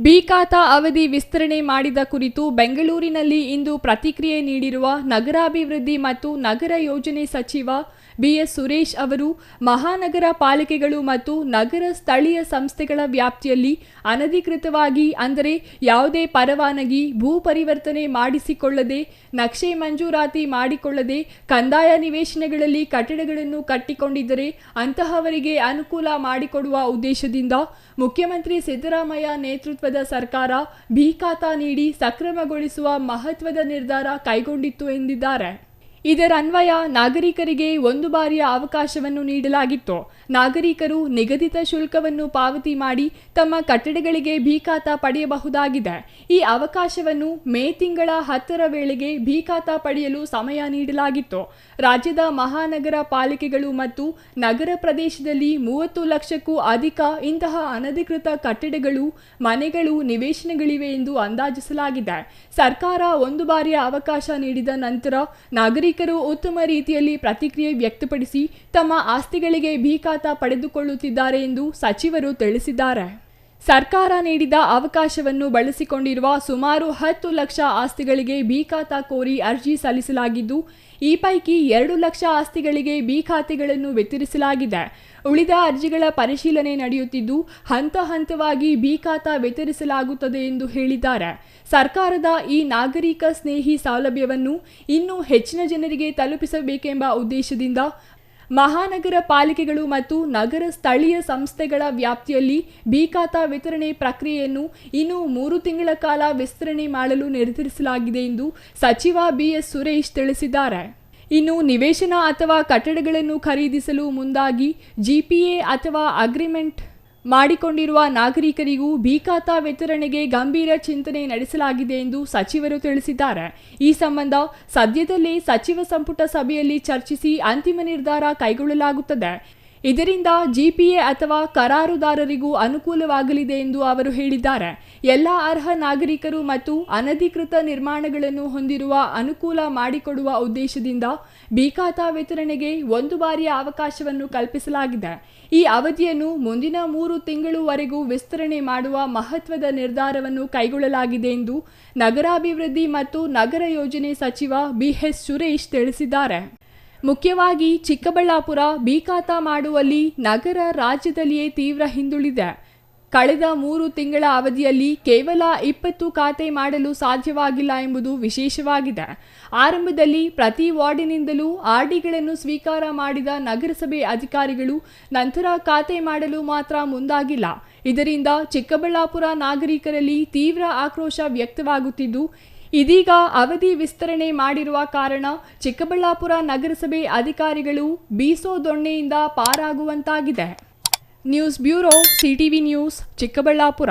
B ಖಾತಾ ಅವಧಿ ವಿಸ್ತರಣೆ ಮಾಡಿದ ಕುರಿತು ಬೆಂಗಳೂರಿನಲ್ಲಿ ಇಂದು ಪ್ರತಿಕ್ರಿಯೆ ನೀಡಿರುವ ನಗರಾಭಿವೃದ್ಧಿ ಮತ್ತು ನಗರ ಯೋಜನೆ ಸಚಿವ ಬಿಎಸ್ ಸುರೇಶ್ ಅವರು ಮಹಾನಗರ ಪಾಲಿಕೆಗಳು ಮತ್ತು ನಗರ ಸ್ಥಳೀಯ ಸಂಸ್ಥೆಗಳ ವ್ಯಾಪ್ತಿಯಲ್ಲಿ ಅನಧಿಕೃತವಾಗಿ ಅಂದರೆ ಯಾವುದೇ ಪರವಾನಗಿ ಭೂ ಪರಿವರ್ತನೆ ಮಾಡಿಸಿಕೊಳ್ಳದೆ ನಕ್ಷೆ ಮಂಜೂರಾತಿ ಮಾಡಿಕೊಳ್ಳದೆ ಕಂದಾಯ ನಿವೇಶನಗಳಲ್ಲಿ ಕಟ್ಟಡಗಳನ್ನು ಕಟ್ಟಿಕೊಂಡಿದ್ದರೆ ಅಂತಹವರಿಗೆ ಅನುಕೂಲ ಮಾಡಿಕೊಡುವ ಉದ್ದೇಶದಿಂದ ಮುಖ್ಯಮಂತ್ರಿ ಸಿದ್ದರಾಮಯ್ಯ ನೇತೃತ್ವದ ಸರ್ಕಾರ ಬಿ ಖಾತಾ ನೀಡಿ ಸಕ್ರಮಗೊಳಿಸುವ ಮಹತ್ವದ ನಿರ್ಧಾರ ಕೈಗೊಂಡಿತ್ತು ಎಂದಿದ್ದಾರೆ. ಇದರನ್ವಯ ನಾಗರಿಕರಿಗೆ ಒಂದು ಬಾರಿಯ ಅವಕಾಶವನ್ನು ನೀಡಲಾಗಿತ್ತು. ನಾಗರಿಕರು ನಿಗದಿತ ಶುಲ್ಕವನ್ನು ಪಾವತಿ ಮಾಡಿ ತಮ್ಮ ಕಟ್ಟಡಗಳಿಗೆ ಬಿ ಖಾತಾ ಪಡೆಯಬಹುದಾಗಿದೆ. ಈ ಅವಕಾಶವನ್ನು ಮೇ ತಿಂಗಳ 10ರ ವೇಳೆಗೆ ಬಿ ಖಾತಾ ಪಡೆಯಲು ಸಮಯ ನೀಡಲಾಗಿತ್ತು. ರಾಜ್ಯದ ಮಹಾನಗರ ಪಾಲಿಕೆಗಳು ಮತ್ತು ನಗರ ಪ್ರದೇಶದಲ್ಲಿ 30 ಲಕ್ಷಕ್ಕೂ ಅಧಿಕ ಇಂತಹ ಅನಧಿಕೃತ ಕಟ್ಟಡಗಳು, ಮನೆಗಳು, ನಿವೇಶನಗಳಿವೆ ಎಂದು ಅಂದಾಜಿಸಲಾಗಿದೆ. ಸರ್ಕಾರ ಒಂದು ಬಾರಿಯ ಅವಕಾಶ ನೀಡಿದ ನಂತರ ನಾಗರಿಕರು ಉತ್ತಮ ರೀತಿಯಲ್ಲಿ ಪ್ರತಿಕ್ರಿಯೆ ವ್ಯಕ್ತಪಡಿಸಿ ತಮ್ಮ ಆಸ್ತಿಗಳಿಗೆ ಬಿ ಖಾತಾ ಪಡೆದುಕೊಳ್ಳುತ್ತಿದ್ದಾರೆ ಎಂದು ಸಚಿವರು ತಿಳಿಸಿದ್ದಾರೆ. ಸರ್ಕಾರ ನೀಡಿದ ಅವಕಾಶವನ್ನು ಬಳಸಿಕೊಂಡಿರುವ ಸುಮಾರು 10 ಲಕ್ಷ ಆಸ್ತಿಗಳಿಗೆ ಬಿ ಖಾತಾ ಕೋರಿ ಅರ್ಜಿ ಸಲ್ಲಿಸಲಾಗಿದ್ದು, ಈ ಪೈಕಿ 2 ಲಕ್ಷ ಆಸ್ತಿಗಳಿಗೆ ಬಿ ಖಾತೆಗಳನ್ನು ವಿತರಿಸಲಾಗಿದೆ. ಉಳಿದ ಅರ್ಜಿಗಳ ಪರಿಶೀಲನೆ ನಡೆಯುತ್ತಿದ್ದು, ಹಂತ ಹಂತವಾಗಿ ಬಿ ಖಾತಾ ವಿತರಿಸಲಾಗುತ್ತದೆ ಎಂದು ಹೇಳಿದ್ದಾರೆ. ಸರ್ಕಾರದ ಈ ನಾಗರಿಕ ಸ್ನೇಹಿ ಸೌಲಭ್ಯವನ್ನು ಇನ್ನೂ ಹೆಚ್ಚಿನ ಜನರಿಗೆ ತಲುಪಿಸಬೇಕೆಂಬ ಉದ್ದೇಶದಿಂದ ಮಹಾನಗರ ಪಾಲಿಕೆಗಳು ಮತ್ತು ನಗರ ಸ್ಥಳೀಯ ಸಂಸ್ಥೆಗಳ ವ್ಯಾಪ್ತಿಯಲ್ಲಿ ಬಿ ಖಾತಾ ವಿತರಣೆ ಪ್ರಕ್ರಿಯೆಯನ್ನು ಇನ್ನು 3 ತಿಂಗಳ ಕಾಲ ವಿಸ್ತರಣೆ ಮಾಡಲು ನಿರ್ಧರಿಸಲಾಗಿದೆ ಎಂದು ಸಚಿವ ಬಿಎಸ್ ಸುರೇಶ್ ತಿಳಿಸಿದ್ದಾರೆ. ಇನ್ನು ನಿವೇಶನ ಅಥವಾ ಕಟ್ಟಡಗಳನ್ನು ಖರೀದಿಸಲು ಮುಂದಾಗಿ ಜಿಪಿಎ ಅಥವಾ ಅಗ್ರಿಮೆಂಟ್ ಮಾಡಿಕೊಂಡಿರುವ ನಾಗರಿಕರಿಗೂ ಬಿ ಖಾತಾ ವಿತರಣೆಗೆ ಗಂಭೀರ ಚಿಂತನೆ ನಡೆಸಲಾಗಿದೆ ಎಂದು ಸಚಿವರು ತಿಳಿಸಿದ್ದಾರೆ. ಈ ಸಂಬಂಧ ಸದ್ಯದಲ್ಲೇ ಸಚಿವ ಸಂಪುಟ ಸಭೆಯಲ್ಲಿ ಚರ್ಚಿಸಿ ಅಂತಿಮ ನಿರ್ಧಾರ ಕೈಗೊಳ್ಳಲಾಗುತ್ತದೆ. ಇದರಿಂದ ಜಿಪಿಎ ಅಥವಾ ಕರಾರುದಾರರಿಗೂ ಅನುಕೂಲವಾಗಲಿದೆ ಎಂದು ಅವರು ಹೇಳಿದ್ದಾರೆ. ಎಲ್ಲ ಅರ್ಹ ನಾಗರಿಕರು ಮತ್ತು ಅನಧಿಕೃತ ನಿರ್ಮಾಣಗಳನ್ನು ಹೊಂದಿರುವ ಅನುಕೂಲ ಮಾಡಿಕೊಡುವ ಉದ್ದೇಶದಿಂದ ಬಿ ಖಾತಾ ವಿತರಣೆಗೆ ಒಂದು ಬಾರಿಯ ಅವಕಾಶವನ್ನು ಕಲ್ಪಿಸಲಾಗಿದೆ. ಈ ಅವಧಿಯನ್ನು ಮುಂದಿನ 3 ತಿಂಗಳುವರೆಗೂ ವಿಸ್ತರಣೆ ಮಾಡುವ ಮಹತ್ವದ ನಿರ್ಧಾರವನ್ನು ಕೈಗೊಳ್ಳಲಾಗಿದೆ ಎಂದು ನಗರಾಭಿವೃದ್ಧಿ ಮತ್ತು ನಗರ ಯೋಜನೆ ಸಚಿವ ಬಿಎಸ್ ಸುರೇಶ್ ತಿಳಿಸಿದ್ದಾರೆ. ಮುಖ್ಯವಾಗಿ ಚಿಕ್ಕಬಳ್ಳಾಪುರ ಬಿ ಖಾತಾ ಮಾಡುವಲ್ಲಿ ನಗರ ರಾಜ್ಯದಲ್ಲಿಯೇ ತೀವ್ರ ಹಿಂದುಳಿದೆ. ಕಳೆದ 3 ತಿಂಗಳ ಅವಧಿಯಲ್ಲಿ ಕೇವಲ 20 ಖಾತೆ ಮಾಡಲು ಸಾಧ್ಯವಾಗಿಲ್ಲ ಎಂಬುದು ವಿಶೇಷವಾಗಿದೆ. ಆರಂಭದಲ್ಲಿ ಪ್ರತಿ ವಾರ್ಡಿನಿಂದಲೂ ಆರ್ಡಿಗಳನ್ನು ಸ್ವೀಕಾರ ಮಾಡಿದ ನಗರಸಭೆ ಅಧಿಕಾರಿಗಳು ನಂತರ ಖಾತೆ ಮಾಡಲು ಮಾತ್ರ ಮುಂದಾಗಿಲ್ಲ. ಇದರಿಂದ ಚಿಕ್ಕಬಳ್ಳಾಪುರ ನಾಗರಿಕರಲ್ಲಿ ತೀವ್ರ ಆಕ್ರೋಶ ವ್ಯಕ್ತವಾಗುತ್ತಿದ್ದು, ಇದೀಗ ಅವಧಿ ವಿಸ್ತರಣೆ ಮಾಡಿರುವ ಕಾರಣ ಚಿಕ್ಕಬಳ್ಳಾಪುರ ನಗರಸಭೆ ಅಧಿಕಾರಿಗಳು ಬೀಸೋ ದೊಣ್ಣೆಯಿಂದ ಪಾರಾಗುವಂತಾಗಿದೆ. News bureau, CTV news, Chikkaballapur.